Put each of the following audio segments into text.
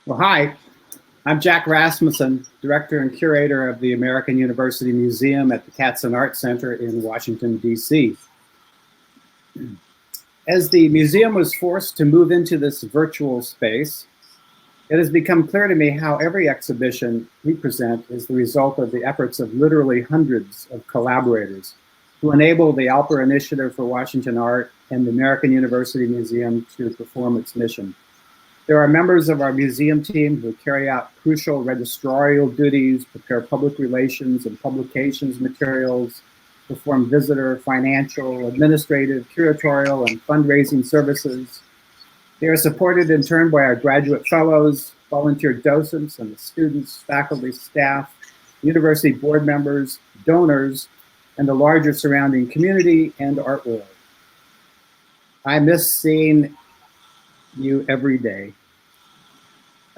Well, hi, I'm Jack Rasmussen, Director and Curator of the American University Museum at the Katzen Art Center in Washington, D.C. As the museum was forced to move into this virtual space, it has become clear to me how every exhibition we present is the result of the efforts of literally hundreds of collaborators who enable the Alper Initiative for Washington Art and the American University Museum to perform its mission. There are members of our museum team who carry out crucial registrarial duties, prepare public relations and publications materials, perform visitor, financial, administrative, curatorial, and fundraising services. They are supported in turn by our graduate fellows, volunteer docents, and the students, faculty, staff, university board members, donors, and the larger surrounding community and art world. I miss seeing you every day,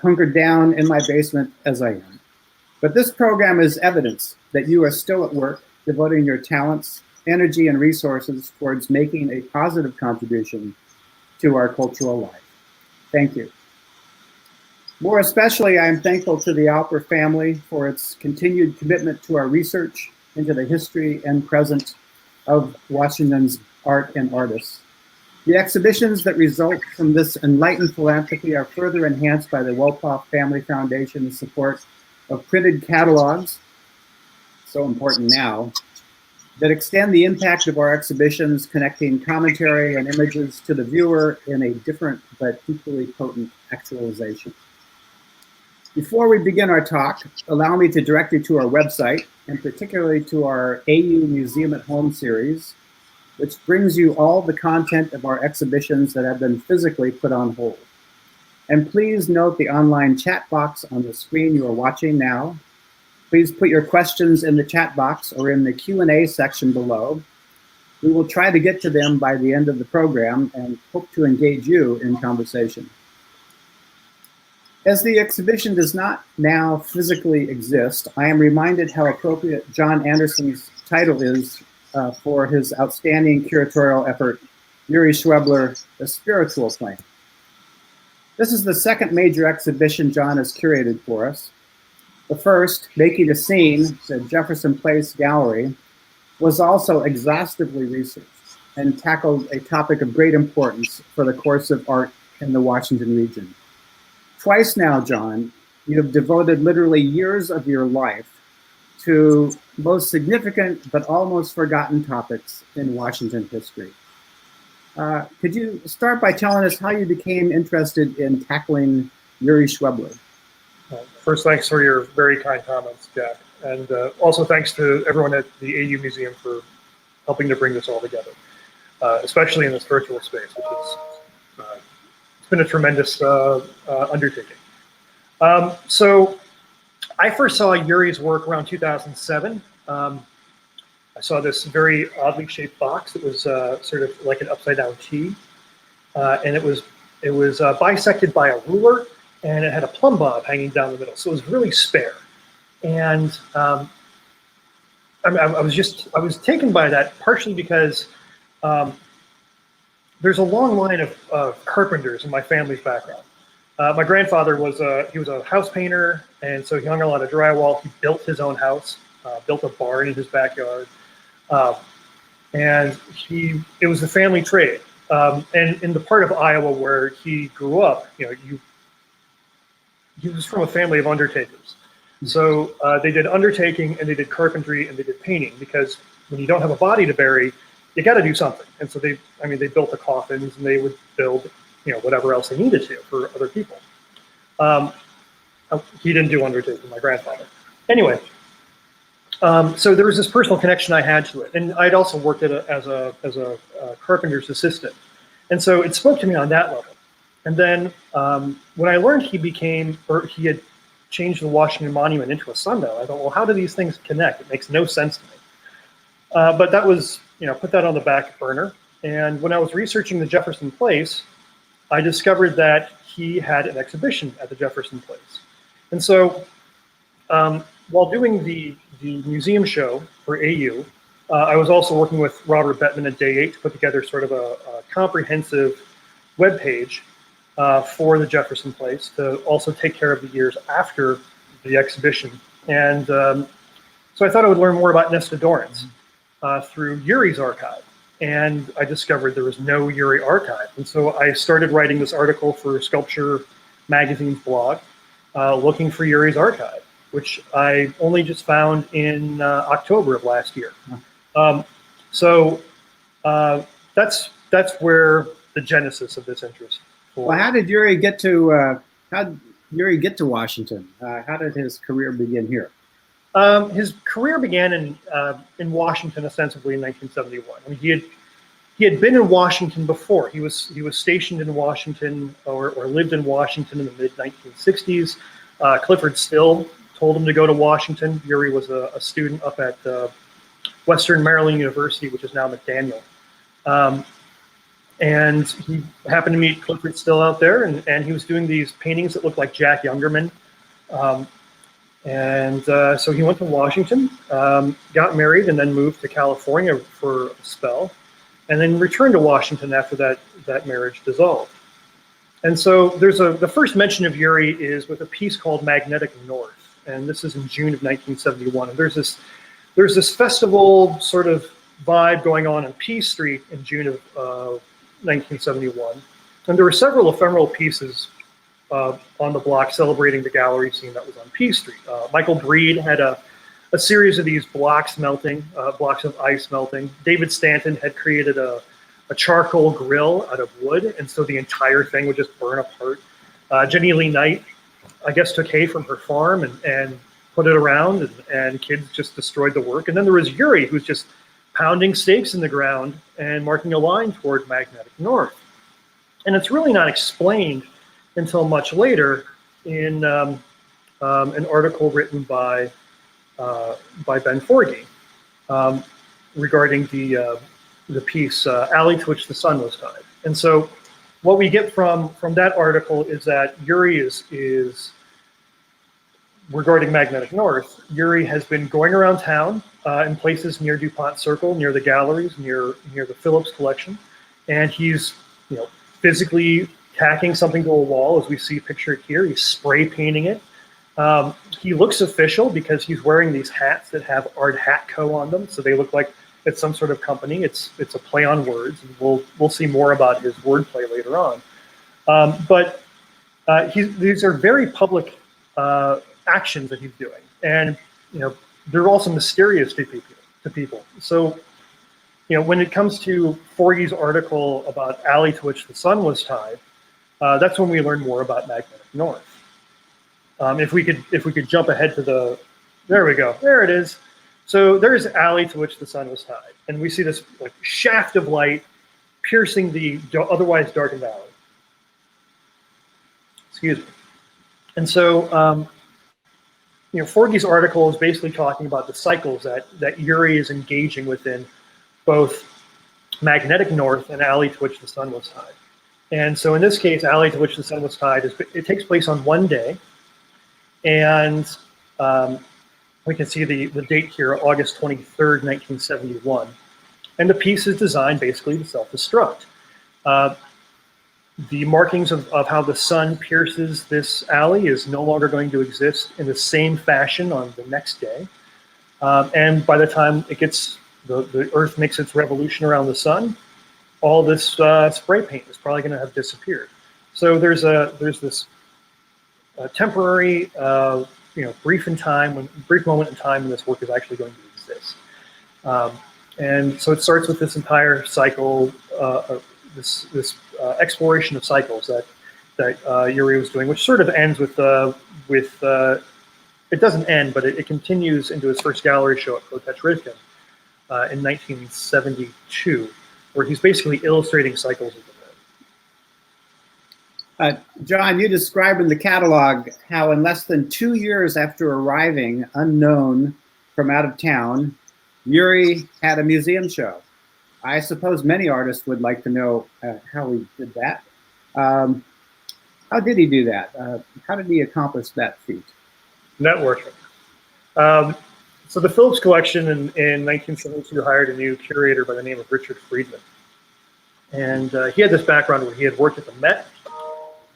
hunkered down in my basement as I am. But this program is evidence that you are still at work, devoting your talents, energy, and resources towards making a positive contribution to our cultural life. Thank you. More especially, I am thankful to the Alper family for its continued commitment to our research into the history and present of Washington's art and artists. The exhibitions that result from this enlightened philanthropy are further enhanced by the Wolpoff Family Foundation's support of printed catalogs, so important now, that extend the impact of our exhibitions, connecting commentary and images to the viewer in a different but equally potent actualization. Before we begin our talk, allow me to direct you to our website, and particularly to our AU Museum at Home series, which brings you all the content of our exhibitions that have been physically put on hold. And please note the online chat box on the screen you are watching now. Please put your questions in the chat box or in the Q&A section below. We will try to get to them by the end of the program and hope to engage you in conversation. As the exhibition does not now physically exist, I am reminded how appropriate John Anderson's title is for his outstanding curatorial effort, Yuri Schwebler, A Spiritual Plane. This is the second major exhibition John has curated for us. The first, Making a Scene, the Jefferson Place Gallery, was also exhaustively researched and tackled a topic of great importance for the course of art in the Washington region. Twice now, John, you have devoted literally years of your life to most significant but almost forgotten topics in Washington history. Could you start by telling us how you became interested in tackling Yuri Schwebler? First, thanks for your very kind comments, Jack. And also thanks to everyone at the AU Museum for helping to bring this all together, especially in this virtual space, which is it's been a tremendous undertaking. So I first saw Yuri's work around 2007. I saw this very oddly shaped box that was sort of like an upside down T, and it was bisected by a ruler, and it had a plumb bob hanging down the middle, so it was really spare. And I was taken by that partially because there's a long line of carpenters in my family's background. My grandfather was a house painter, and so he hung a lot of drywall. He built his own house, built a barn in his backyard, and it was a family trade. And in the part of Iowa where he grew up, he was from a family of undertakers. So they did undertaking, and they did carpentry, and they did painting, because when you don't have a body to bury, you got to do something. And so they built the coffins, and they would build, whatever else they needed to for other people. He didn't do undertaking, my grandfather. Anyway, so there was this personal connection I had to it, and I'd also worked as a carpenter's assistant, and so it spoke to me on that level. And then when I learned he had changed the Washington Monument into a sundial, I thought, well, how do these things connect? It makes no sense to me. But that was, put that on the back burner. And when I was researching the Jefferson Place, I discovered that he had an exhibition at the Jefferson Place. And so while doing the museum show for AU, I was also working with Robert Bettman at Day 8 to put together sort of a comprehensive webpage for the Jefferson Place to also take care of the years after the exhibition. And so I thought I would learn more about Nesta Dorrance through Yuri's archive. And I discovered there was no Yuri archive. And so I started writing this article for Sculpture Magazine's blog, looking for Yuri's archive, which I only just found in October of last year. So that's where the genesis of this interest. Well, how did Yuri get to Washington? How did his career begin here? His career began in Washington ostensibly in 1971. I mean, he had been in Washington before. He was stationed in Washington or lived in Washington in the mid 1960s. Clifford Still told him to go to Washington. Yuri was a student up at Western Maryland University, which is now McDaniel. And he happened to meet Clifford Still out there, and he was doing these paintings that looked like Jack Youngerman. So he went to Washington, got married, and then moved to California for a spell, and then returned to Washington after that marriage dissolved. And so the first mention of Yuri is with a piece called Magnetic North, and this is in June of 1971. And there's this festival sort of vibe going on P Street in June of 1971, and there were several ephemeral pieces on the block celebrating the gallery scene that was on P Street. Michael Breed had a series of these blocks melting, blocks of ice melting. David Stanton had created a charcoal grill out of wood, and so the entire thing would just burn apart. Jenny Lee Knight, I guess, took hay from her farm and put it around, and kids just destroyed the work. And then there was Yuri, who's just pounding stakes in the ground and marking a line toward Magnetic North. And it's really not explained until much later in an article written by Ben Forgey regarding the piece Alley to Which the Sun Was Tied. And so what we get from that article is that Yuri is regarding Magnetic North. Yuri has been going around town in places near DuPont Circle, near the galleries, near the Phillips collection, and he's physically tacking something to a wall, as we see pictured here. He's spray painting it. He looks official because he's wearing these hats that have Art Hat Co. on them, so they look like it's some sort of company. It's a play on words, and we'll see more about his wordplay later on. But these are very public actions that he's doing, and they're also mysterious to people. So when it comes to Forgey's article about Alley to Which the Sun Was Tied, that's when we learn more about Magnetic North. If we could jump ahead to there we go, there it is. So there's Alley to Which the Sun Was Tied, and we see this shaft of light piercing the otherwise darkened alley. Excuse me. And so Forgey's article is basically talking about the cycles that Yuri is engaging within both Magnetic North and Alley to Which the Sun Was Tied. And so in this case, Alley to Which the Sun Was Tied, it takes place on one day, and we can see the date here, August 23rd, 1971. And the piece is designed basically to self-destruct. The markings of how the sun pierces this alley is no longer going to exist in the same fashion on the next day. And by the time the Earth makes its revolution around the sun, all this spray paint is probably going to have disappeared. So there's this temporary, brief moment in time when this work is actually going to exist. And so it starts with this entire cycle, this exploration of cycles that Yuri was doing, which sort of ends with it doesn't end, but it continues into his first gallery show at Kotechrivkin in 1972, where he's basically illustrating cycles of the day. John, you describe in the catalog how in less than 2 years after arriving unknown from out of town, Yuri had a museum show. I suppose many artists would like to know how he did that. How did he do that? How did he accomplish that feat? Networking. So the Phillips collection in 1972 hired a new curator by the name of Richard Friedman. And he had this background where he had worked at the Met,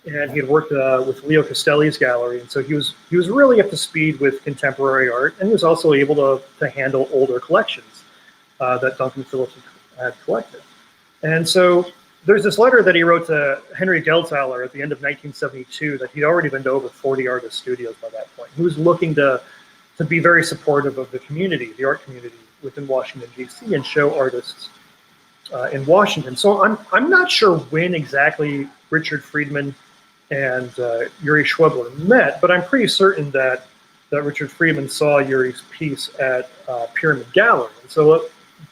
and he had worked with Leo Castelli's gallery, and so he was really up to speed with contemporary art, and he was also able to handle older collections that Duncan Phillips had collected. And so there's this letter that he wrote to Henry Geldzahler at the end of 1972 that he'd already been to over 40 artist studios by that point. He was looking to be very supportive of the community, the art community within Washington, D.C., and show artists in Washington. So I'm not sure when exactly Richard Friedman and Yuri Schwebler met, but I'm pretty certain that Richard Friedman saw Yuri's piece at Pyramid Gallery. And so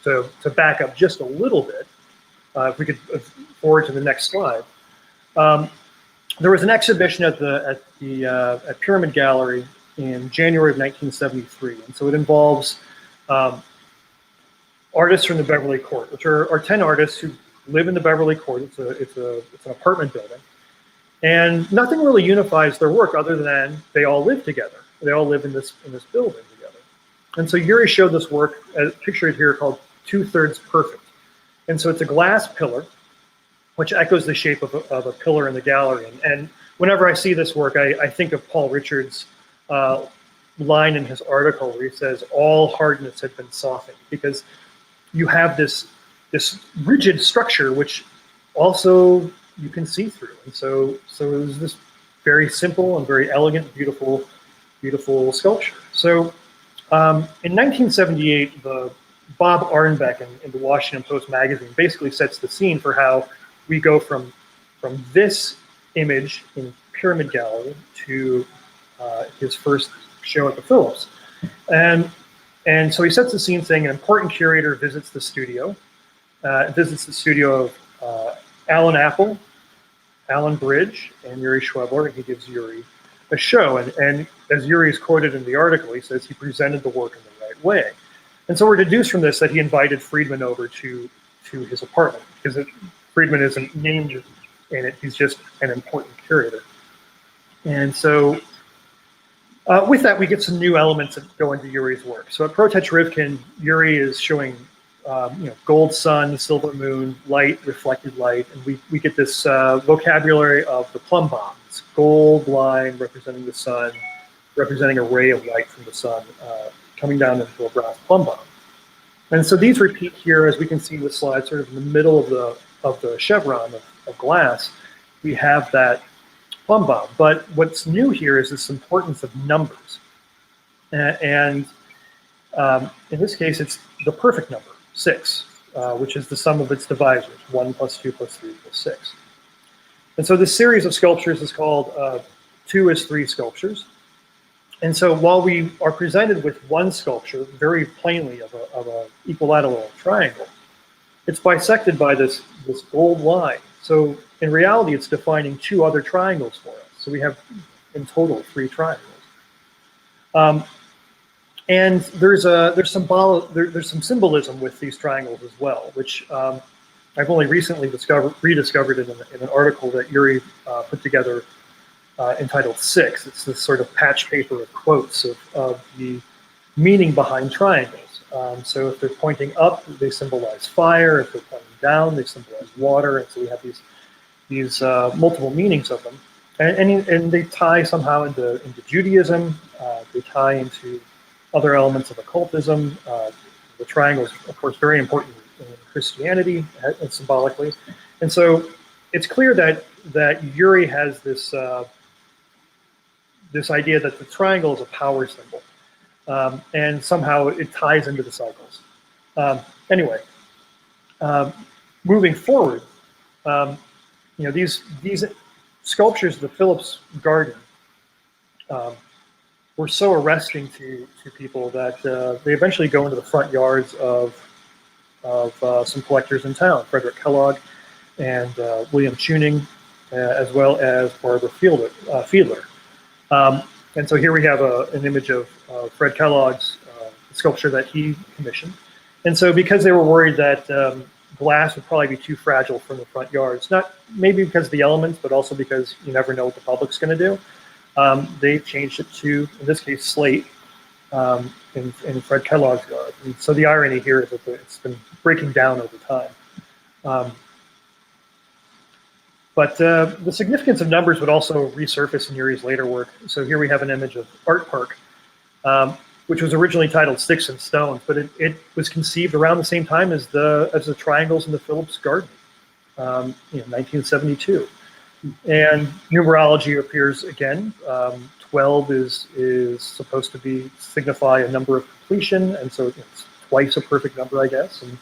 to back up just a little bit, if we could forward to the next slide, there was an exhibition at Pyramid Gallery in January of 1973, and so it involves artists from the Beverly Court, which are 10 artists who live in the Beverly Court. It's an apartment building, and nothing really unifies their work other than they all live together. They all live in this building together. And so Yuri showed this work, pictured here, called 2/3 Perfect. And so it's a glass pillar, which echoes the shape of a pillar in the gallery. And whenever I see this work, I think of Paul Richards' line in his article where he says, "All hardness had been softened," because you have this rigid structure, which also you can see through. And so it was this very simple and very elegant, beautiful sculpture. So in 1978, Bob Arnbeck in the Washington Post magazine basically sets the scene for how we go from this image in Pyramid Gallery to his first show at the Phillips. And so he sets the scene saying an important curator visits the studio of Alan Apple, Alan Bridge, and Yuri Schwebler, and he gives Yuri a show. And as Yuri is quoted in the article, he says he presented the work in the right way. And so we're deduced from this that he invited Friedman over to his apartment, because Friedman isn't named in it, he's just an important curator. And so with that, we get some new elements that go into Yuri's work. So at Protech Rivkin, Yuri is showing gold sun, silver moon, light, reflected light, and we get this vocabulary of the plumb bombs, gold line representing the sun, representing a ray of light from the sun coming down into a brass plumb bomb. And so these repeat here, as we can see in the slide, sort of in the middle of the chevron of glass, we have that plumb bomb. But what's new here is this importance of numbers. And in this case, it's the perfect number, 6, which is the sum of its divisors, 1 + 2 + 3 + 6. And so this series of sculptures is called 2 is 3 sculptures. And so while we are presented with one sculpture, very plainly of a equilateral triangle, it's bisected by this gold line. So in reality, it's defining 2 other triangles for us. So we have, in total, 3 triangles. And there's some symbolism with these triangles as well, which I've only recently rediscovered in an article that Yuri put together entitled 6. It's this sort of patch paper of quotes of the meaning behind triangles. So if they're pointing up, they symbolize fire. If they're pointing down, they symbolize water. And so we have these multiple meanings of them. And they tie somehow into Judaism. They tie into other elements of occultism. The triangle is, of course, very important in Christianity symbolically. And so it's clear that Yuri has this idea that the triangle is a power symbol, and somehow it ties into the cycles. Anyway, moving forward, these sculptures of the Phillips Garden were so arresting to people that they eventually go into the front yards of some collectors in town, Frederick Kellogg and William Tuning, as well as Barbara Fiedler. And so here we have an image of Fred Kellogg's sculpture that he commissioned. And so because they were worried that glass would probably be too fragile from the front yards, not maybe because of the elements, but also because you never know what the public's going to do, they changed it to, in this case, slate in Fred Kellogg's yard. And so the irony here is that it's been breaking down over time. But the significance of numbers would also resurface in Yuri's later work. So here we have an image of Art Park, which was originally titled Sticks and Stones, but it was conceived around the same time as the triangles in the Phillips Garden, 1972. And numerology appears again. 12 is supposed to signify a number of completion, and so it's twice a perfect number, I guess. And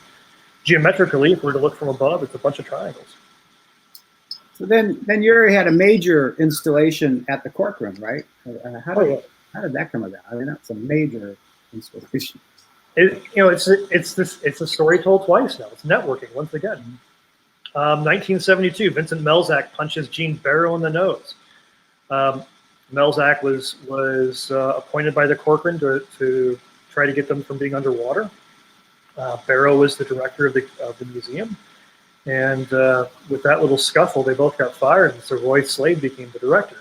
geometrically, if we were to look from above, it's a bunch of triangles. So then Yuri had a major installation at the Corcoran, right? How did that come about? I mean, that's a major installation. It's a story told twice now. It's networking once again. 1972, Vincent Melzack punches Gene Barrow in the nose. Melzack was appointed by the Corcoran to try to get them from being underwater. Barrow was the director of the museum. And with that little scuffle, they both got fired, and so Roy Slade became the director.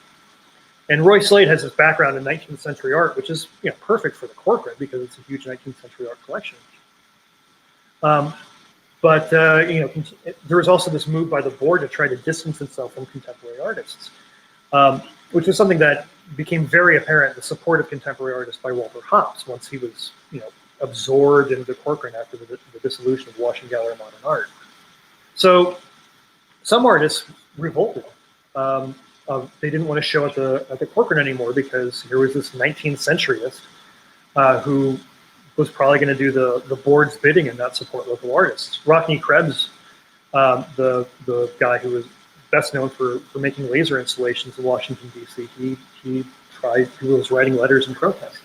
And Roy Slade has his background in 19th century art, which is perfect for the Corcoran because it's a huge 19th century art collection. But there was also this move by the board to try to distance itself from contemporary artists, which was something that became very apparent, the support of contemporary artists by Walter Hopps once he was absorbed into the Corcoran after the dissolution of Washington Gallery of Modern Art. So some artists revolted. They didn't want to show at the Corcoran anymore because here was this 19th centuryist who was probably going to do the board's bidding and not support local artists. Rockne Krebs, the guy who was best known for making laser installations in Washington, D.C., he was writing letters in protest.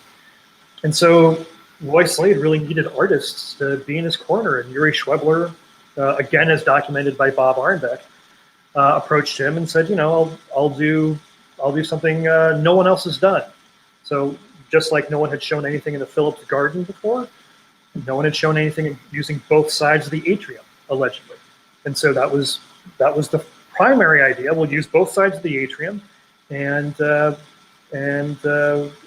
And so Roy Slade really needed artists to be in his corner, and Yuri Schwebler, again, as documented by Bob Arnbeck, approached him and said, I'll do something no one else has done. So just like no one had shown anything in the Phillips Garden before, no one had shown anything using both sides of the atrium, allegedly. And so that was the primary idea. We'll use both sides of the atrium, and it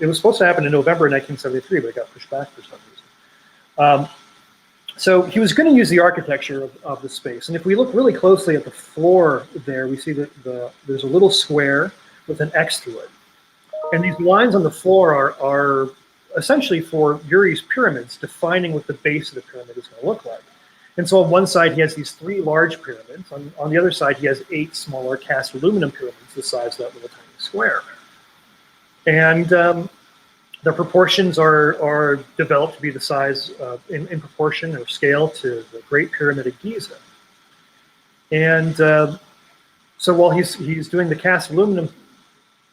was supposed to happen in November 1973, but it got pushed back for some reason. So he was going to use the architecture of the space. And if we look really closely at the floor there, we see that there's a little square with an X through it. And these lines on the floor are essentially for Yuri's pyramids, defining what the base of the pyramid is going to look like. And so on one side, he has these 3 large pyramids. On the other side, he has 8 smaller cast aluminum pyramids the size of that little tiny square. And the proportions are developed to be the size in proportion or scale to the Great Pyramid of Giza. And so while he's doing the cast aluminum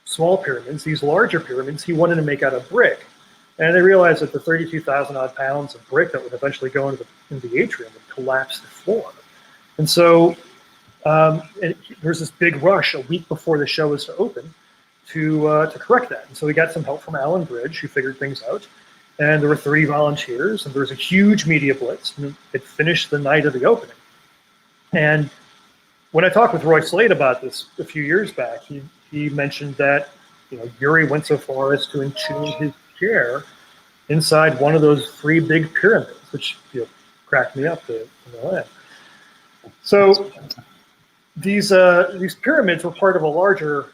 small pyramids, these larger pyramids, he wanted to make out of brick. And they realized that the 32,000 odd pounds of brick that would eventually go into the atrium would collapse the floor. And so there's this big rush a week before the show was to open to correct that. And so we got some help from Alan Bridge, who figured things out. And there were 3 volunteers, and there was a huge media blitz. And it finished the night of the opening. And when I talked with Roy Slade about this a few years back, he mentioned that Yuri went so far as to entomb his chair inside one of those 3 big pyramids, which cracked me up to no end. So these pyramids were part of a larger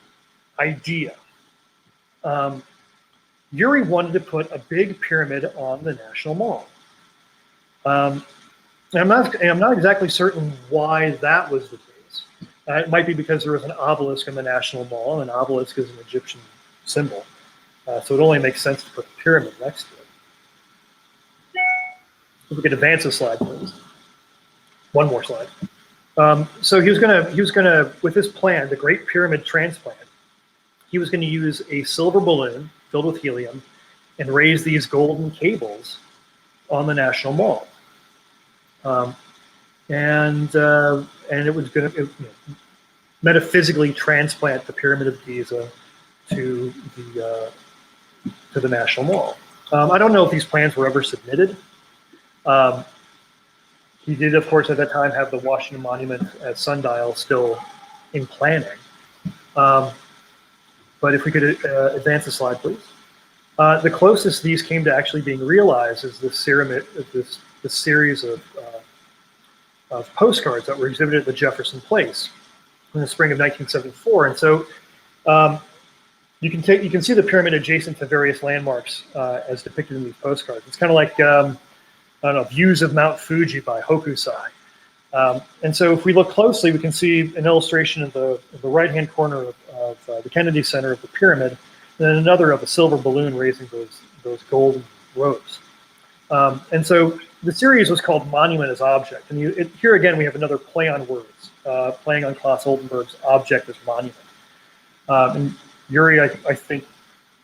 idea. Yuri wanted to put a big pyramid on the National Mall. And I'm not exactly certain why that was the case. It might be because there was an obelisk in the National Mall, and an obelisk is an Egyptian symbol. So it only makes sense to put a pyramid next to it. If we could advance a slide, please. One more slide. So he was gonna, with his plan, the Great Pyramid Transplant, he was going to use a silver balloon filled with helium and raise these golden cables on the National Mall. And it was going to metaphysically transplant the Pyramid of Giza to the National Mall. I don't know if these plans were ever submitted. He did, of course, at that time have the Washington Monument at Sundial still in planning. But if we could advance the slide, please. The closest these came to actually being realized is this series of postcards that were exhibited at the Jefferson Place. in the spring of 1974. And so you can see the pyramid adjacent to various landmarks as depicted in these postcards. It's kind of like I don't know, views of Mount Fuji by Hokusai. And so if we look closely, we can see an illustration of the right-hand corner of the Kennedy Center of the pyramid, and then another of a silver balloon raising those golden robes. And so the series was called Monument as Object. And here again, we have another play on words, playing on Klaus Oldenburg's object as monument. And Yuri, I think,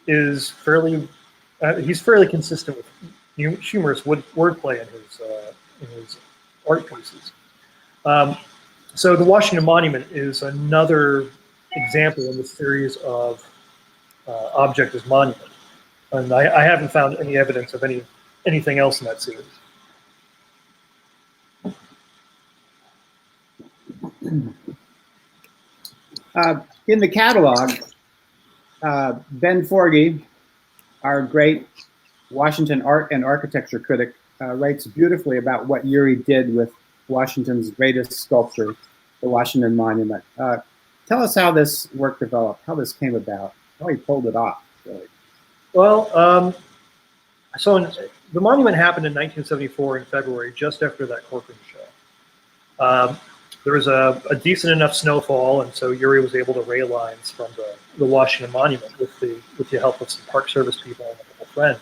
is he's fairly consistent with humorous wordplay in his art pieces. So the Washington Monument is another example in the series of object as monument. And I haven't found any evidence of anything else in that series. In the catalog, Ben Forgy, our great Washington art and architecture critic, writes beautifully about what Yuri did with Washington's greatest sculpture, the Washington Monument. Tell us how this work developed, how this came about, how he pulled it off, really. Well, so the monument happened in 1974 in February, just after that Corcoran show. There was a decent enough snowfall, and so Yuri was able to rail lines from the Washington Monument with the help of some Park Service people and a couple friends.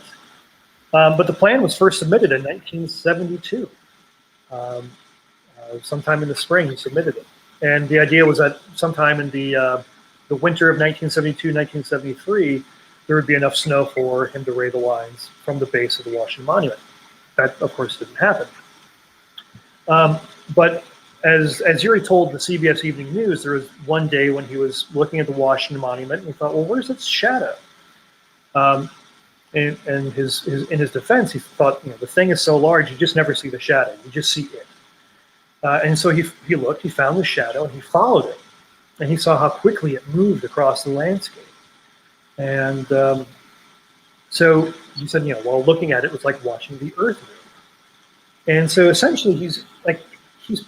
But the plan was first submitted in 1972. Sometime in the spring, he submitted it. And the idea was that sometime in the winter of 1972, 1973, there would be enough snow for him to rail the lines from the base of the Washington Monument. That, of course, didn't happen. But as Yuri told the CBS Evening News, there was one day when he was looking at the Washington Monument and he thought, well, where's its shadow? In his defense, he thought, the thing is so large, you just never see the shadow, you just see it. And so he looked, he found the shadow, and he followed it. And he saw how quickly it moved across the landscape. And so he said, while looking at it, it was like watching the earth move. And so essentially he's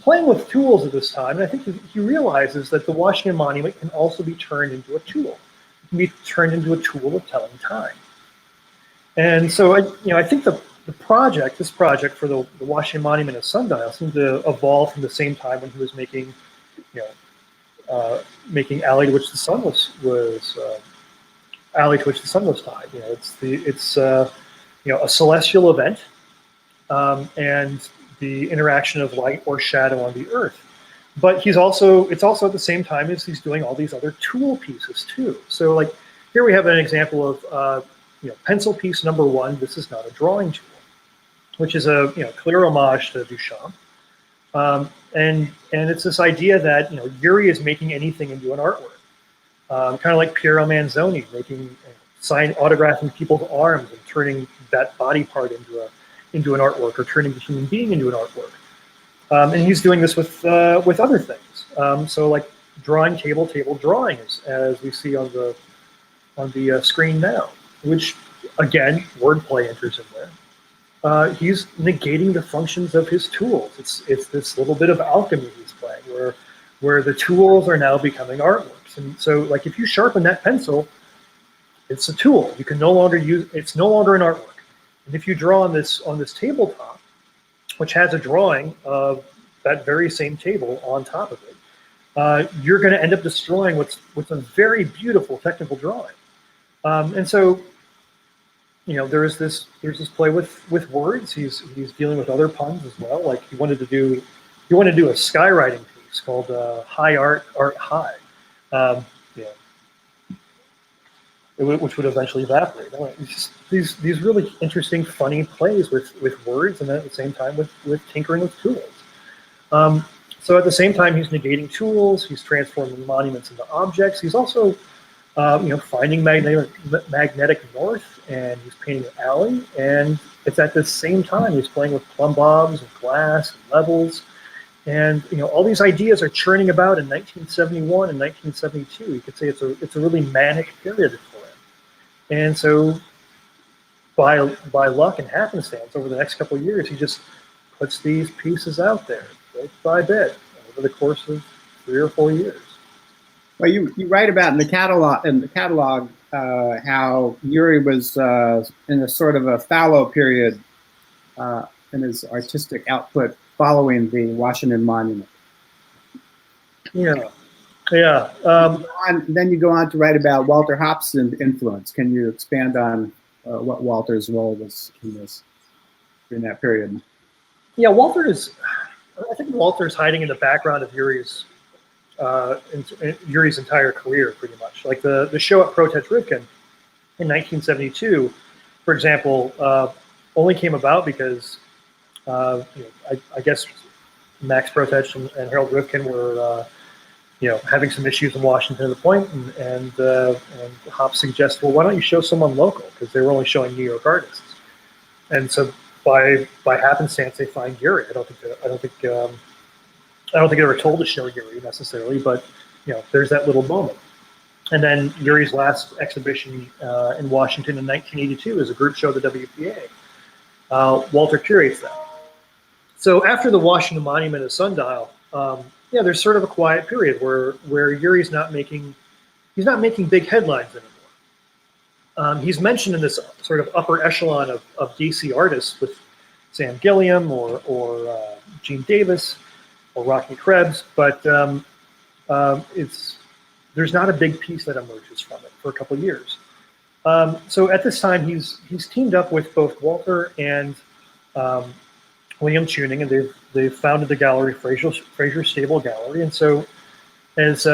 playing with tools at this time, and I think he realizes that the Washington Monument can also be turned into a tool. It can be turned into a tool of telling time. And so I think this project for the Washington Monument at Sundial seemed to evolve from the same time when he was making Alley to Which the Sun was Alley to Which the Sun was tied. It's a celestial event, and the interaction of light or shadow on the earth. But it's also at the same time as he's doing all these other tool pieces too. So like here we have an example of pencil piece number 1. This is not a drawing tool, which is a clear homage to Duchamp. And it's this idea that Yuri is making anything into an artwork, kind of like Piero Manzoni autographing people's arms and turning that body part into an artwork, or turning the human being into an artwork. And he's doing this with other things. So like drawing table drawings, as we see on the screen now, which again wordplay enters in there. He's negating the functions of his tools. It's this little bit of alchemy he's playing, where the tools are now becoming artworks. And so, like, if you sharpen that pencil, it's a tool. You can no longer use. It's no longer an artwork. And if you draw on this tabletop, which has a drawing of that very same table on top of it, you're going to end up destroying what's a very beautiful technical drawing. And so, there's this play with words. He's dealing with other puns as well. Like he wanted to do a skywriting piece called High Art High, which would eventually evaporate. It's just these really interesting, funny plays with words, and then at the same time with tinkering with tools. So at the same time, he's negating tools. He's transforming monuments into objects. He's also finding magnetic north, and he's painting an alley. And it's at the same time he's playing with plumb bobs and glass and levels. And all these ideas are churning about in 1971 and 1972. You could say it's a really manic period for him. And so by luck and happenstance, over the next couple of years, he just puts these pieces out there bit by bit over the course of 3 or 4 years. Well, you write about in the catalog how Yuri was in a sort of a fallow period in his artistic output following the Washington Monument. Yeah, yeah. Then you go on to write about Walter Hobson's influence. Can you expand on what Walter's role was in this during that period? Yeah, I think Walter's hiding in the background of Yuri's entire career, pretty much. Like the show at Protest Rivkin in 1972, for example, only came about because I guess Max Protest and Harold Rivkin were having some issues in Washington at the point, and Hopps suggested, well, why don't you show someone local, because they were only showing New York artists, and so by happenstance they find Yuri. I don't think they were told to show Yuri necessarily, but there's that little moment. And then Yuri's last exhibition in Washington in 1982 is a group show at the WPA. Walter curates that. So after the Washington Monument at Sundial, there's sort of a quiet period where Yuri's not making big headlines anymore. He's mentioned in this sort of upper echelon of DC artists with Sam Gilliam or Gene Davis or Rocky Krebs, but there's not a big piece that emerges from it for a couple of years. So at this time, he's teamed up with both Walter and William Tuning, and they've founded the gallery Fraser Stable Gallery. And so, as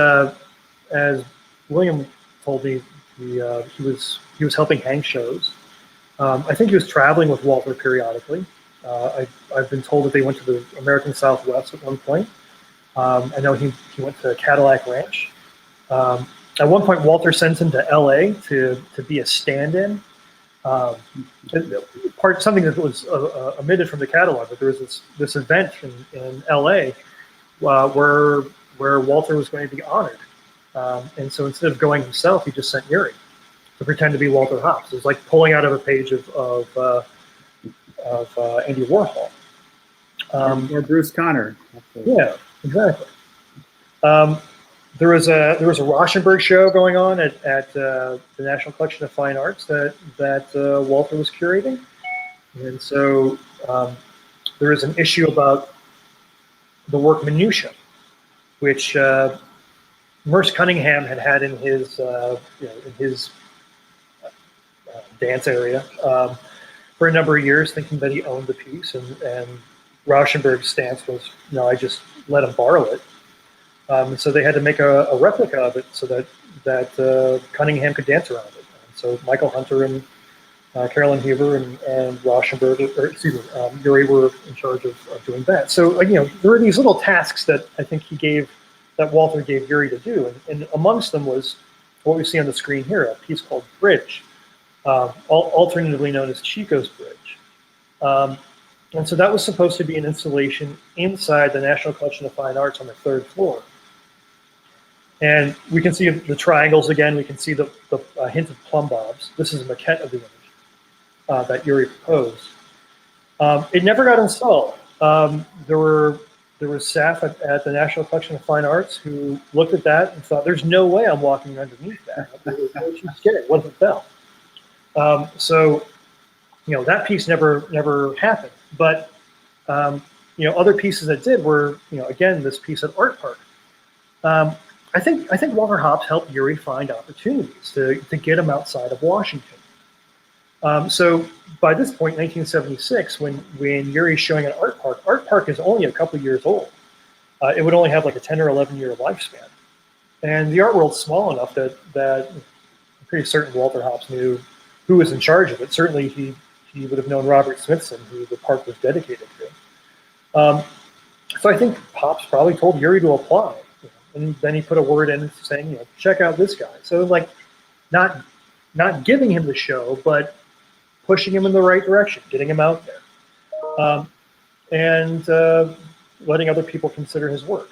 William told me, he was helping hang shows. I think he was traveling with Walter periodically. I've been told that they went to the American Southwest at one point. I know he went to Cadillac Ranch. At one point, Walter sends him to L.A. to be a stand-in. Something that was omitted from the catalog, but there was this event in L.A. Where Walter was going to be honored, and so instead of going himself, he just sent Yuri to pretend to be Walter Hopps. It was like pulling out of a page of Andy Warhol. Or Bruce Conner. Yeah, exactly. There was a Rauschenberg show going on at the National Collection of Fine Arts that Walter was curating, and so there is an issue about the work Minutia, which Merce Cunningham had in his dance area for a number of years, thinking that he owned the piece, and Rauschenberg's stance was, no, I just let him borrow it. So they had to make a replica of it so that Cunningham could dance around it. And so Michael Hunter and Carolyn Huber and Rauschenberg, Yuri were in charge of doing that. So there were these little tasks that I think that Walter gave Yuri to do, and amongst them was what we see on the screen here, a piece called Bridge, alternatively known as Chico's Bridge. And so that was supposed to be an installation inside the National Collection of Fine Arts on the 3rd floor. And we can see the triangles again. We can see the hint of plumb bobs. This is a maquette of the image that Yuri proposed. It never got installed. There was staff at the National Collection of Fine Arts who looked at that and thought, "There's no way I'm walking underneath that. It wasn't fell." So that piece never happened. But other pieces that did were again this piece at Art Park. I think Walter Hopps helped Yuri find opportunities to get him outside of Washington. So by this point, 1976, when Yuri's showing at Art Park is only a couple years old. It would only have like a 10 or 11 year lifespan, and the art world's small enough that I'm pretty certain Walter Hopps knew who was in charge of it. Certainly, he would have known Robert Smithson, who the park was dedicated to. So I think Hopps probably told Yuri to apply. And then he put a word in saying, check out this guy. So like not giving him the show, but pushing him in the right direction, getting him out there, and letting other people consider his work.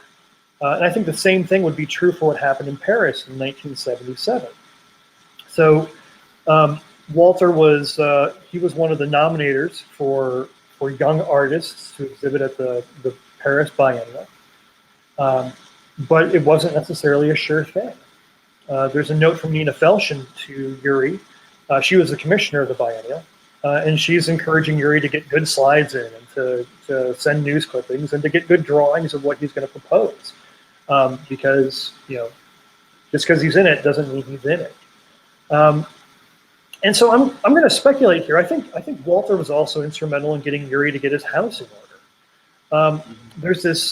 And I think the same thing would be true for what happened in Paris in 1977. So Walter was one of the nominators for young artists to exhibit at the Paris Biennial. but it wasn't necessarily a sure thing. There's a note from Nina Felshen to Yuri. She was the commissioner of the biennial, and she's encouraging Yuri to get good slides in and to send news clippings and to get good drawings of what he's going to propose. Because, just because he's in it doesn't mean he's in it. And so I'm going to speculate here. I think Walter was also instrumental in getting Yuri to get his house in order. There's this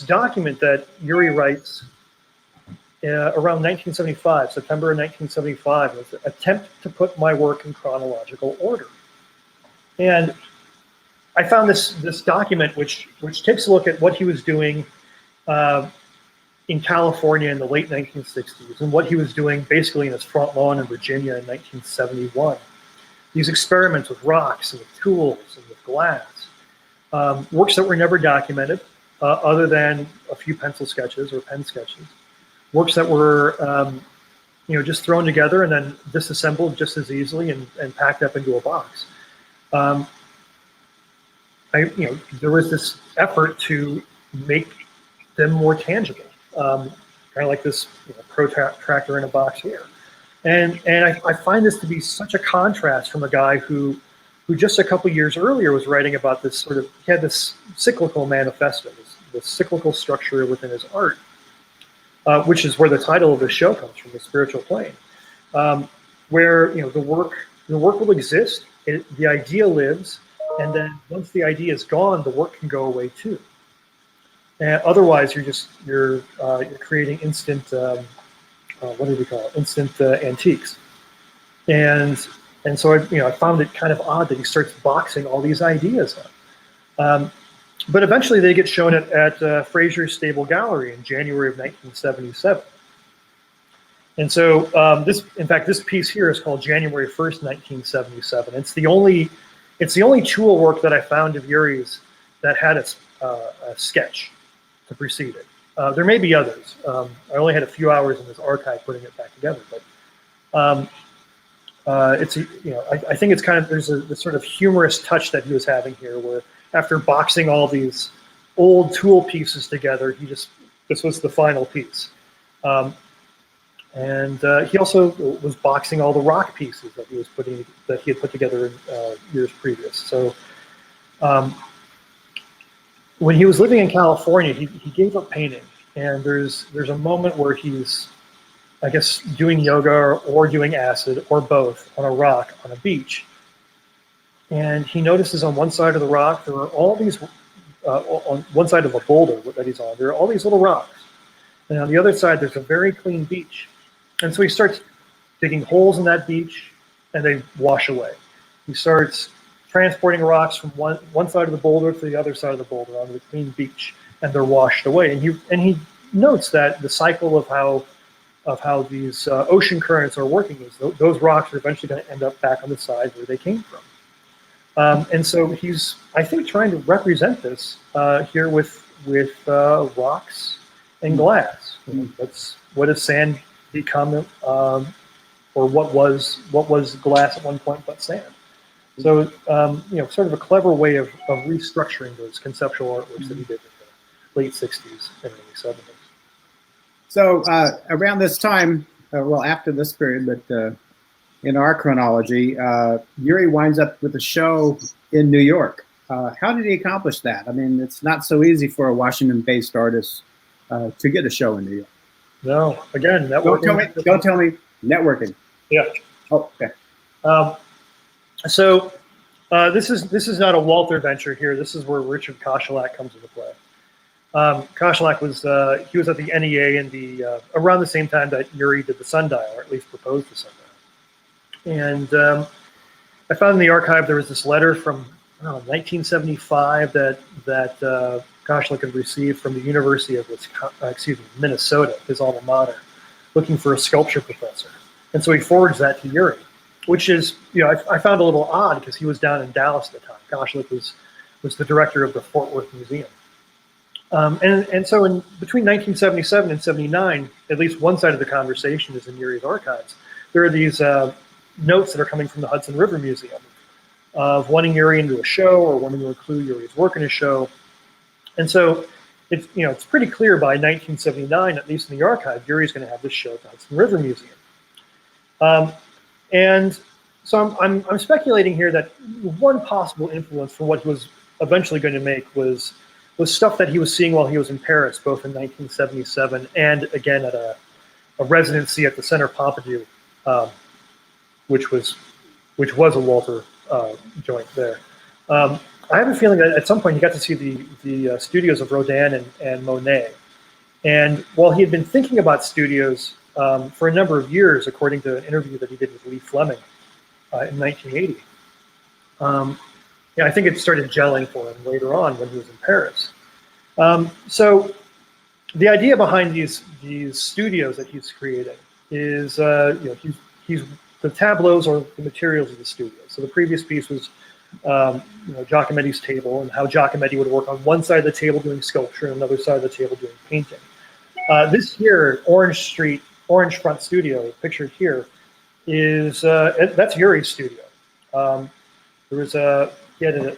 document that Yuri writes around 1975, September of 1975, was an attempt to put my work in chronological order. And I found this document which takes a look at what he was doing in California in the late 1960s and what he was doing basically in his front lawn in Virginia in 1971. These experiments with rocks and with tools and with glass, works that were never documented other than a few pencil sketches or pen sketches, works that were just thrown together and then disassembled just as easily and packed up into a box. There was this effort to make them more tangible, kind of like this protractor in a box here. And I find this to be such a contrast from a guy who just a couple years earlier was writing about this he had this cyclical manifesto, this cyclical structure within his art, which is where the title of the show comes from, The Spiritual Plane, where the work will exist, the idea lives, and then once the idea is gone, the work can go away too. And otherwise, you're creating instant what do we call it? Instant antiques. And so I found it kind of odd that he starts boxing all these ideas up. But eventually they get shown at Fraser's Stable Gallery in January of 1977. And so this piece here is called January 1st, 1977. It's the only tool work that I found of Yuri's that had a sketch to precede it. There may be others. I only had a few hours in this archive putting it back together, but I think it's kind of, there's this sort of humorous touch that he was having here, where after boxing all these old tool pieces together, this was the final piece. And he also was boxing all the rock pieces that he had put together in years previous. So when he was living in California, he gave up painting, and there's a moment where he's, I guess, doing yoga or doing acid or both on a rock on a beach. And he notices on one side of the rock, there are all these, on one side of a boulder that he's on, there are all these little rocks. And on the other side, there's a very clean beach. And so he starts digging holes in that beach, and they wash away. He starts transporting rocks from one side of the boulder to the other side of the boulder onto the clean beach, and they're washed away. And he notes that the cycle of how these ocean currents are working is those rocks are eventually going to end up back on the side where they came from. And so he's, I think, trying to represent this here with rocks and glass. That's what has sand become, or what was glass at one point but sand. So sort of a clever way of restructuring those conceptual artworks that he did in the late 60s and early 70s. So around this time, after this period, but in our chronology, Yuri winds up with a show in New York. How did he accomplish that? I mean, it's not so easy for a Washington-based artist to get a show in New York. No, again, networking. Don't tell me networking. Yeah. Oh, okay. So this is not a Walter venture here. This is where Richard Koshelak comes into play. Koshelak was he was at the NEA in the around the same time that Yuri did the sundial, or at least proposed the sundial. And I found in the archive there was this letter from 1975 that Koshelak had received from the University of Minnesota, his alma mater, looking for a sculpture professor. And so he forwards that to Yuri, which is, I found a little odd because he was down in Dallas at the time. Koshelak was the director of the Fort Worth Museum. And so between 1977 and 79, at least one side of the conversation is in Yuri's archives. There are these notes that are coming from the Hudson River Museum of wanting Yuri into a show or wanting to include Yuri's work in a show. And so it's pretty clear by 1979, at least in the archive, Yuri's going to have this show at the Hudson River Museum. And so I'm speculating here that one possible influence for what he was eventually going to make was stuff that he was seeing while he was in Paris, both in 1977 and again at a residency at the Centre Pompidou, which was a Walter joint there. I have a feeling that at some point he got to see the studios of Rodin and Monet. And while he had been thinking about studios for a number of years, according to an interview that he did with Lee Fleming in 1980, I think it started gelling for him later on when he was in Paris. So the idea behind these studios that he's creating is, he's the tableaus are the materials of the studio. So the previous piece was Giacometti's table, and how Giacometti would work on one side of the table doing sculpture and another side of the table doing painting. This here, Orange Front Studio, pictured here, is that's Yuri's studio. There was he had an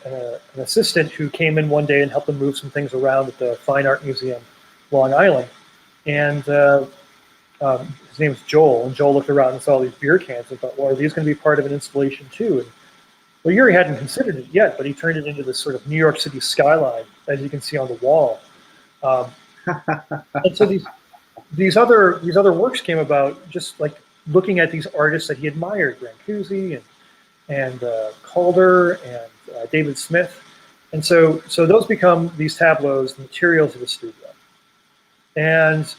assistant who came in one day and helped him move some things around at the Fine Art Museum, Long Island, and his name's Joel. And Joel looked around and saw these beer cans and thought, well, are these going to be part of an installation too? And well, Yuri hadn't considered it yet, but he turned it into this sort of New York City skyline, as you can see on the wall. And so these other works came about just like looking at these artists that he admired, Brancusi and Calder and David Smith. And so those become these tableaus, the materials of the studio. And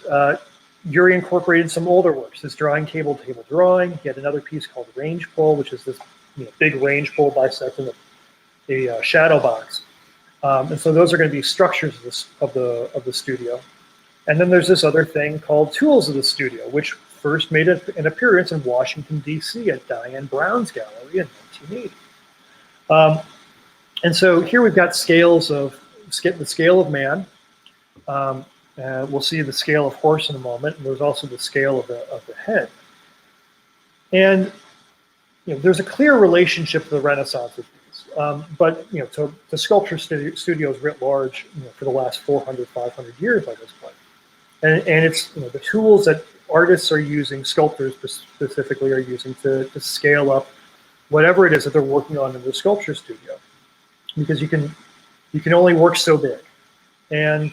Yuri incorporated some older works, his drawing table drawing. He had another piece called Range Pull, which is this big range pull bisecting a shadow box. And so those are going to be structures of the studio. And then there's this other thing called Tools of the Studio, which first made an appearance in Washington, D.C. at Diane Brown's gallery in 1980. And so here we've got the scale of man. We'll see the scale of horse in a moment, and there's also the scale of the head. And there's a clear relationship to the Renaissance with these, but to sculpture studios writ large, for the last 400, 500 years by this point. And it's the tools that artists are using, sculptors specifically are using to scale up whatever it is that they're working on in the sculpture studio, because you can only work so big. And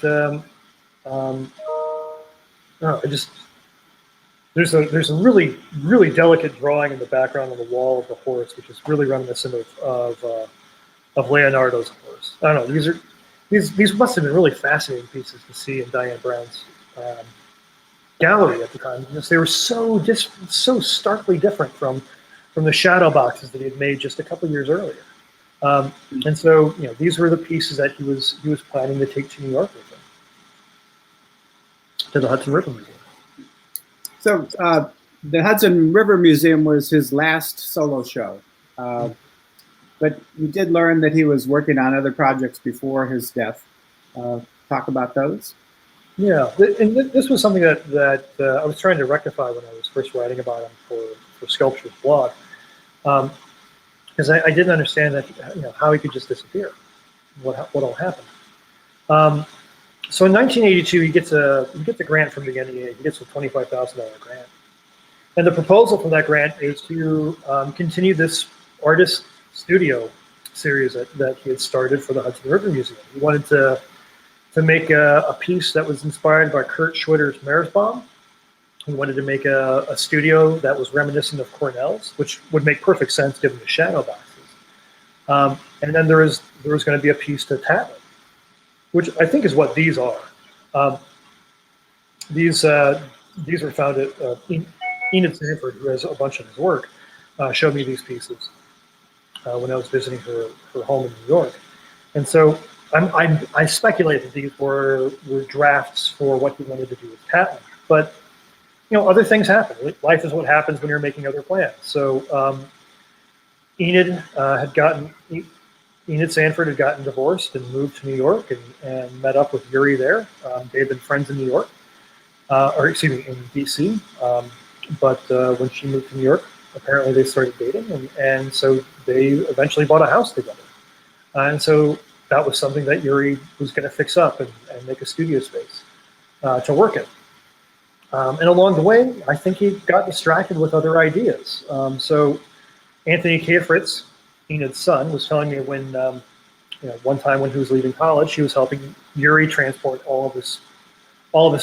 there's a really, really delicate drawing in the background on the wall of the horse, which is really reminiscent of Leonardo's horse. I don't know. These must have been really fascinating pieces to see in Diane Brown's gallery at the time, because they were so starkly different from the shadow boxes that he had made just a couple years earlier. And so these were the pieces that he was planning to take to New York with him, to the Hudson River Museum. So the Hudson River Museum was his last solo show, but you did learn that he was working on other projects before his death. Talk about those. Yeah, and this was something that I was trying to rectify when I was first writing about him for Sculpture's blog, because I didn't understand that how he could just disappear, what all happened. So in 1982, he gets a grant from the NEA. He gets a $25,000 grant, and the proposal for that grant is to continue this artist studio series that he had started for the Hudson River Museum. He wanted to make a piece that was inspired by Kurt Schwitter's Meersbaum. He wanted to make a studio that was reminiscent of Cornell's, which would make perfect sense given the shadow boxes. And then there was going to be a piece to Tatlin, which I think is what these are. These were found at Enid Sanford, who has a bunch of his work, showed me these pieces when I was visiting her home in New York. And so I speculate that these were drafts for what he wanted to do with Tatlin. But other things happen. Life is what happens when you're making other plans. So Enid Sanford had gotten divorced and moved to New York and met up with Yuri there. They had been friends in New York, in DC. But when she moved to New York, apparently they started dating, and so they eventually bought a house together. And so that was something that Yuri was going to fix up and make a studio space to work in. And along the way, I think he got distracted with other ideas. So Anthony Kafritz, Enid's son, was telling me when, one time when he was leaving college, he was helping Yuri transport all of this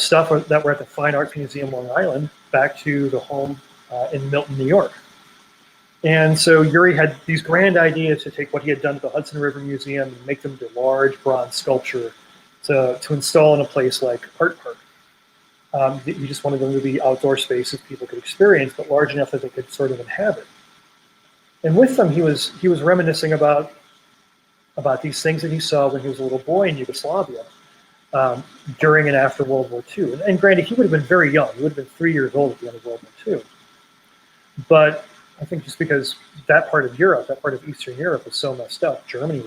stuff that were at the Fine Arts Museum, Long Island, back to the home in Milton, New York. And so Yuri had these grand ideas to take what he had done at the Hudson River Museum and make them into large bronze sculpture to install in a place like Art Park. He just wanted them to be outdoor spaces people could experience, but large enough that they could sort of inhabit. And with them, he was reminiscing about these things that he saw when he was a little boy in Yugoslavia during and after World War II. And granted, he would have been very young. He would have been 3 years old at the end of World War II. But I think just because that part of Europe, that part of Eastern Europe was so messed up, Germany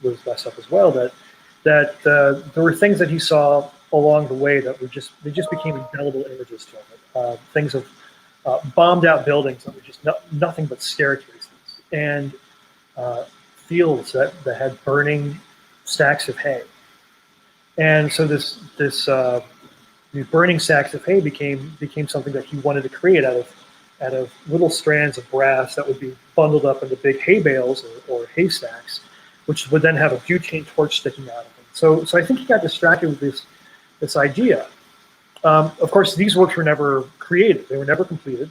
was messed up as well, that there were things that he saw along the way that they just became indelible images to him. Things of bombed out buildings that were just nothing but staircases, and fields that had burning stacks of hay. And so these burning stacks of hay became something that he wanted to create out of little strands of brass that would be bundled up into big hay bales or haystacks, which would then have a butane torch sticking out of them. So I think he got distracted with this idea. Of course, these works were never created; they were never completed.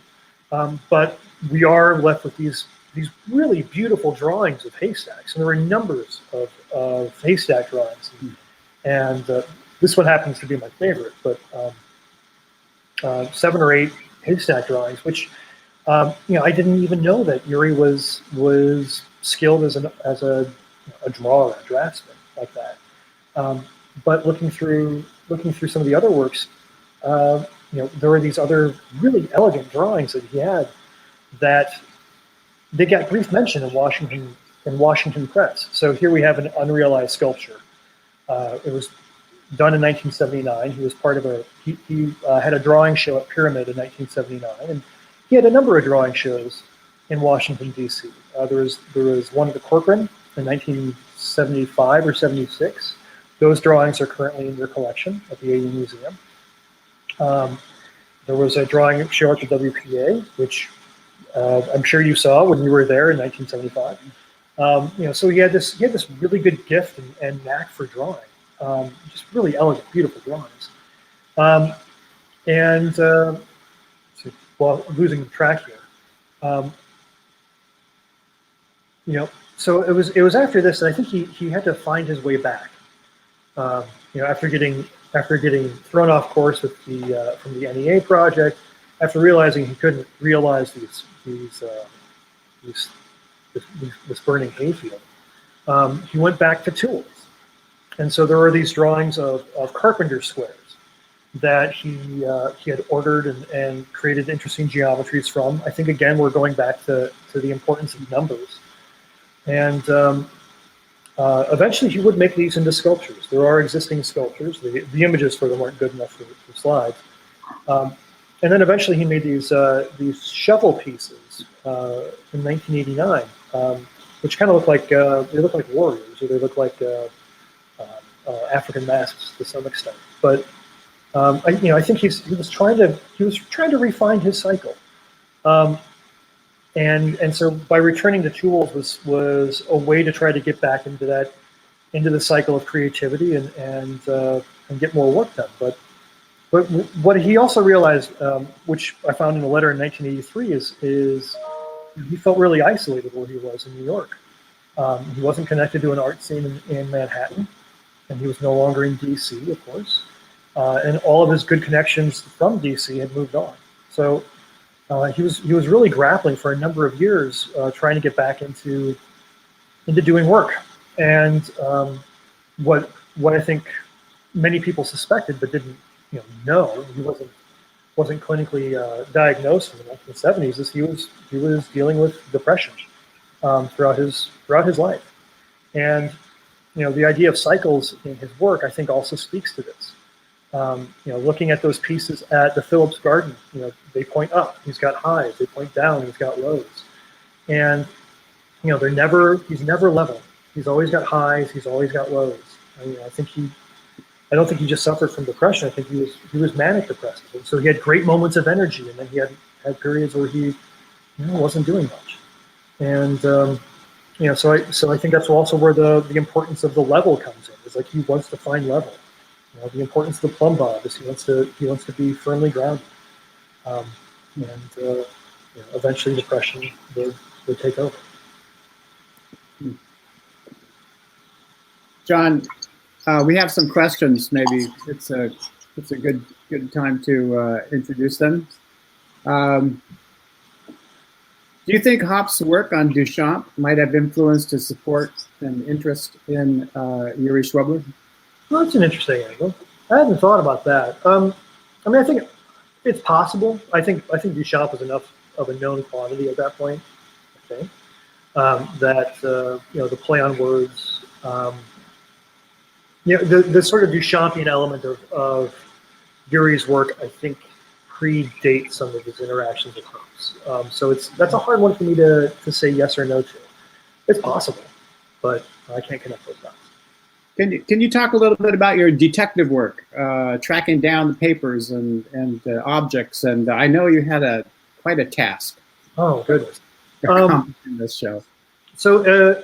But we are left with these really beautiful drawings of haystacks, and there were numbers of haystack drawings. And this one happens to be my favorite, but 7 or 8 haystack drawings, which I didn't even know that Yuri was skilled as a drawer, a draftsman like that. But looking through some of the other works, there were these other really elegant drawings that he had that they got brief mention in Washington Press. So here we have an Unrealized Sculpture. It was done in 1979. He was part of he had a drawing show at Pyramid in 1979, and he had a number of drawing shows in Washington, D.C. There was one at the Corcoran in 1975 or 76. Those drawings are currently in their collection at the AU Museum. There was a drawing show at the WPA, which I'm sure you saw when you were there in 1975. So he had this really good gift and knack for drawing, just really elegant, beautiful drawings. Losing track here. So it was after this that I think he had to find his way back. After getting thrown off course with from the NEA project, after realizing he couldn't realize this burning hayfield, he went back to tools. And so there were these drawings of carpenter squares that he had ordered and created interesting geometries from. I think, again, we're going back to the importance of numbers. And eventually he would make these into sculptures. There are existing sculptures. The images for them weren't good enough for slides. And then eventually he made these shovel pieces in 1989, which kind of look like they look like warriors, or they look like African masks to some extent. But I think he was trying to refine his cycle. And so by returning to tools was a way to try to get back into the cycle of creativity and get more work done. But what he also realized, which I found in a letter in 1983, is he felt really isolated where he was in New York. He wasn't connected to an art scene in Manhattan, and he was no longer in DC, of course. And all of his good connections from DC had moved on. So he was really grappling for a number of years, trying to get back into doing work. And what I think many people suspected but didn't know, he wasn't clinically diagnosed in the 1970s, is he was dealing with depression throughout his life. And the idea of cycles in his work, I think, also speaks to this. Looking at those pieces at the Phillips Garden, they point up, he's got highs. They point down, he's got lows. And he's never level. He's always got highs. He's always got lows. I mean, I don't think he just suffered from depression. I think he was manic depressive. And so he had great moments of energy, and then he had periods where he wasn't doing much. And so I think that's also where the importance of the level comes in. It's like he wants to find level. The importance of the plumb bob is he wants to be firmly grounded. And eventually depression would take over. John, we have some questions. Maybe it's a good time to introduce them. Do you think Hopp's work on Duchamp might have influenced his support and interest in Yuri Schwebler? Well, that's an interesting angle. I hadn't thought about that. I mean, I think it's possible. I think Duchamp was enough of a known quantity at that point. I think that the play on words, the sort of Duchampian element of Yuri's work, I think, predates some of his interactions with Hopp's. So that's a hard one for me to say yes or no to. It's possible, but I can't connect those dots. Can you talk a little bit about your detective work, tracking down the papers and objects? And I know you had quite a task. Oh, goodness. In this show. So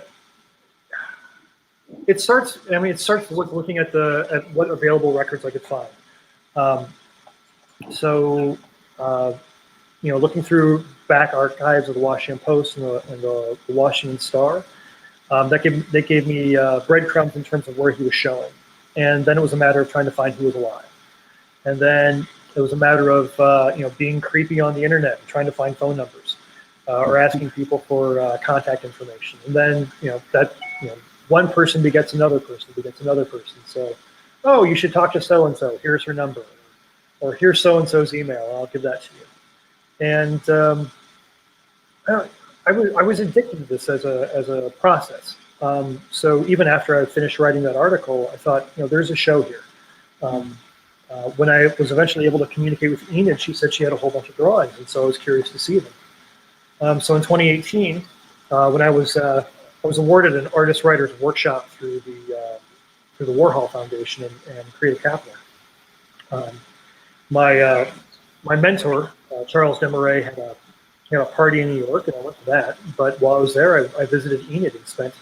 it starts with looking at what available records I could find. Looking through back archives of the Washington Post and the Washington Star. They gave me breadcrumbs in terms of where he was showing. And then it was a matter of trying to find who was alive. And then it was a matter of being creepy on the internet and trying to find phone numbers or asking people for contact information. And then one person begets another person. So, oh, you should talk to so and so. Here's her number, or here's so and so's email. I'll give that to you. And I was addicted to this as a process. So even after I finished writing that article, I thought, there's a show here. When I was eventually able to communicate with Enid, she said she had a whole bunch of drawings, and so I was curious to see them. So in 2018, when I was awarded an artist writers workshop through the Warhol Foundation and Creative Capital. My mentor, Charles Desmarais, had a party in New York, and I went to that. But while I was there, I visited Enid and spent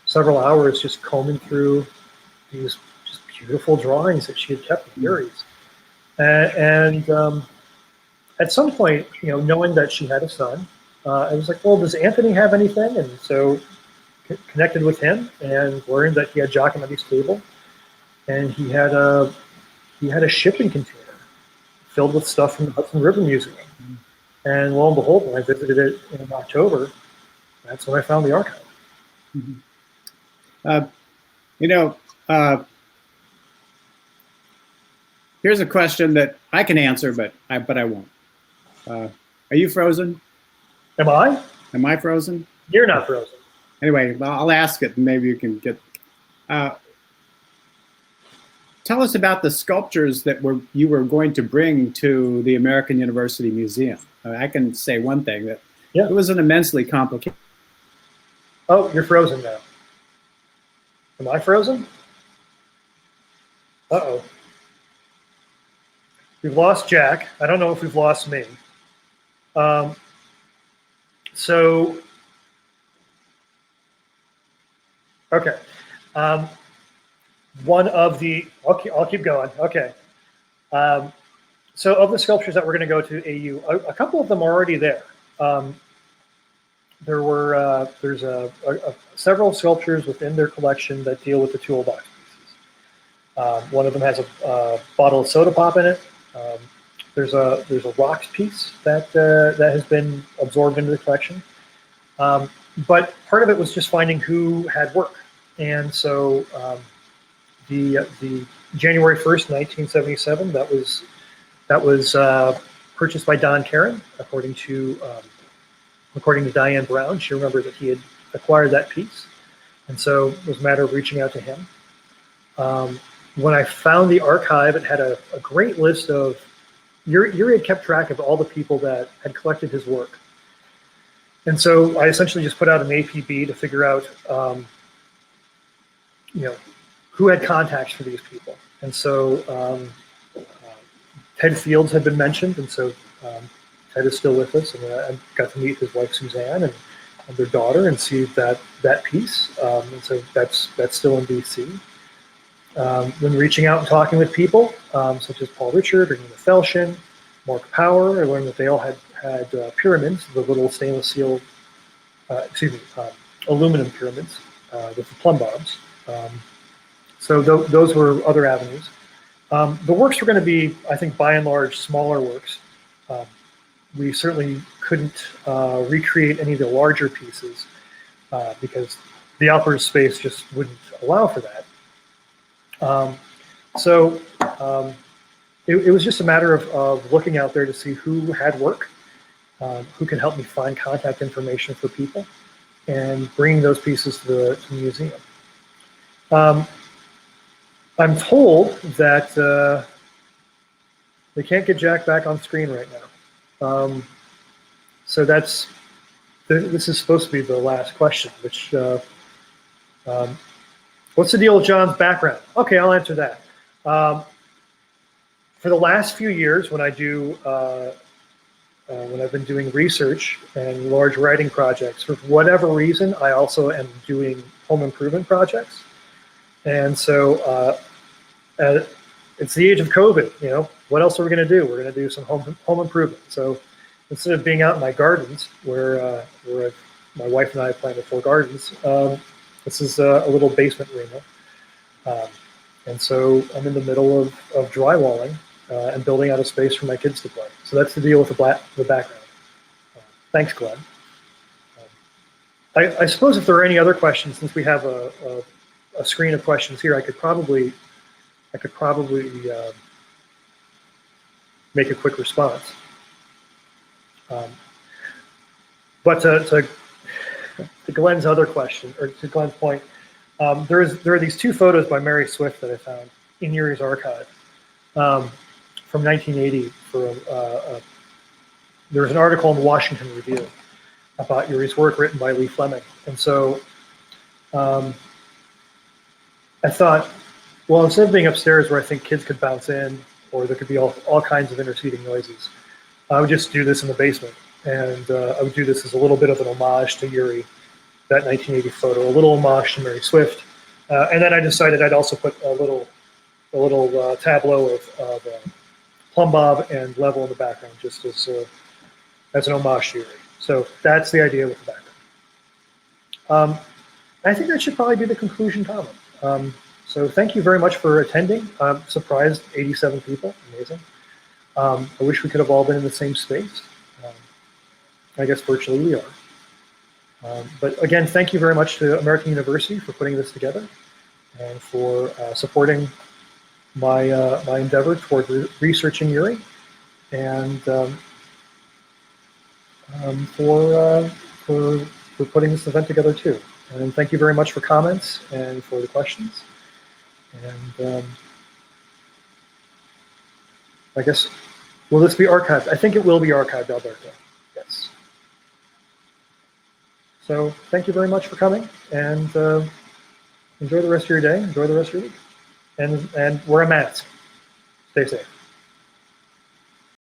several hours just combing through these just beautiful drawings that she had kept of Yuri's. And at some point, knowing that she had a son, I was like, well, does Anthony have anything? And so connected with him and learned that he had Giacometti's table, and he had a shipping container filled with stuff from the Hudson River Museum. And lo and behold, when I visited it in October, that's when I found the archive. Here's a question that I can answer, but I won't. Are you frozen? Am I? Am I frozen? You're not frozen. Anyway, I'll ask it, and maybe you can get. Tell us about the sculptures that you were going to bring to the American University Museum. I can say one thing, that it was an immensely complicated. Oh, you're frozen now. Am I frozen? Uh-oh. We've lost Jack. I don't know if we've lost me. Okay. One of the, I'll keep going. Okay. So of the sculptures that we're going to go to AU, a couple of them are already there. There's several sculptures within their collection that deal with the toolbox pieces. One of them has a bottle of soda pop in it. There's a rocks piece that has been absorbed into the collection. But part of it was just finding who had work. And so the January 1st, 1977, that was purchased by Don Caron, according to Diane Brown. She remembered that he had acquired that piece. And so it was a matter of reaching out to him. When I found the archive, it had a great list of, Yuri had kept track of all the people that had collected his work. And so I essentially just put out an APB to figure out who had contacts for these people. And so Ted Fields had been mentioned, and so Ted is still with us, and I got to meet his wife Suzanne and their daughter and see that piece. And so that's still in DC. When reaching out and talking with people, such as Paul Richard or Nina Felshin, Mark Power, I learned that they all had pyramids, the little stainless steel, aluminum pyramids with the plumb bobs. So those were other avenues. The works were going to be, I think, by and large, smaller works. We certainly couldn't recreate any of the larger pieces because the outdoor space just wouldn't allow for that. It was just a matter of looking out there to see who had work, who can help me find contact information for people, and bringing those pieces to the museum. I'm told that they can't get Jack back on screen right now. So this is supposed to be the last question, which, what's the deal with John's background? Okay, I'll answer that. For the last few years, when I've been doing research and large writing projects, for whatever reason, I also am doing home improvement projects. And so it's the age of COVID, what else are we going to do? We're going to do some home improvement. So instead of being out in my gardens, where my wife and I planted 4 gardens, this is a little basement arena. And so I'm in the middle of drywalling and building out a space for my kids to play. So that's the deal with the background. Thanks, Glenn. I suppose if there are any other questions, since we have a screen of questions here, I could probably make a quick response. But to Glenn's other question, or to Glenn's point, there are these 2 photos by Mary Swift that I found in Yuri's archive from 1980. There was an article in the Washington Review about Yuri's work written by Lee Fleming. And so I thought, well, instead of being upstairs where I think kids could bounce in, or there could be all kinds of interceding noises, I would just do this in the basement. And I would do this as a little bit of an homage to Yuri, that 1980 photo, a little homage to Mary Swift. And then I decided I'd also put a little tableau of plumb bob and level in the background, just as an homage to Yuri. So that's the idea with the background. I think that should probably be the conclusion comment. So thank you very much for attending. I'm surprised 87 people, amazing. I wish we could have all been in the same space. I guess virtually we are. But again, thank you very much to American University for putting this together and for supporting my endeavor toward researching Yuri, and for putting this event together too. And thank you very much for comments and for the questions. And I guess, will this be archived? I think it will be archived, Alberto. Yes. So thank you very much for coming, and enjoy the rest of your day. Enjoy the rest of your week, and wear a mask. Stay safe.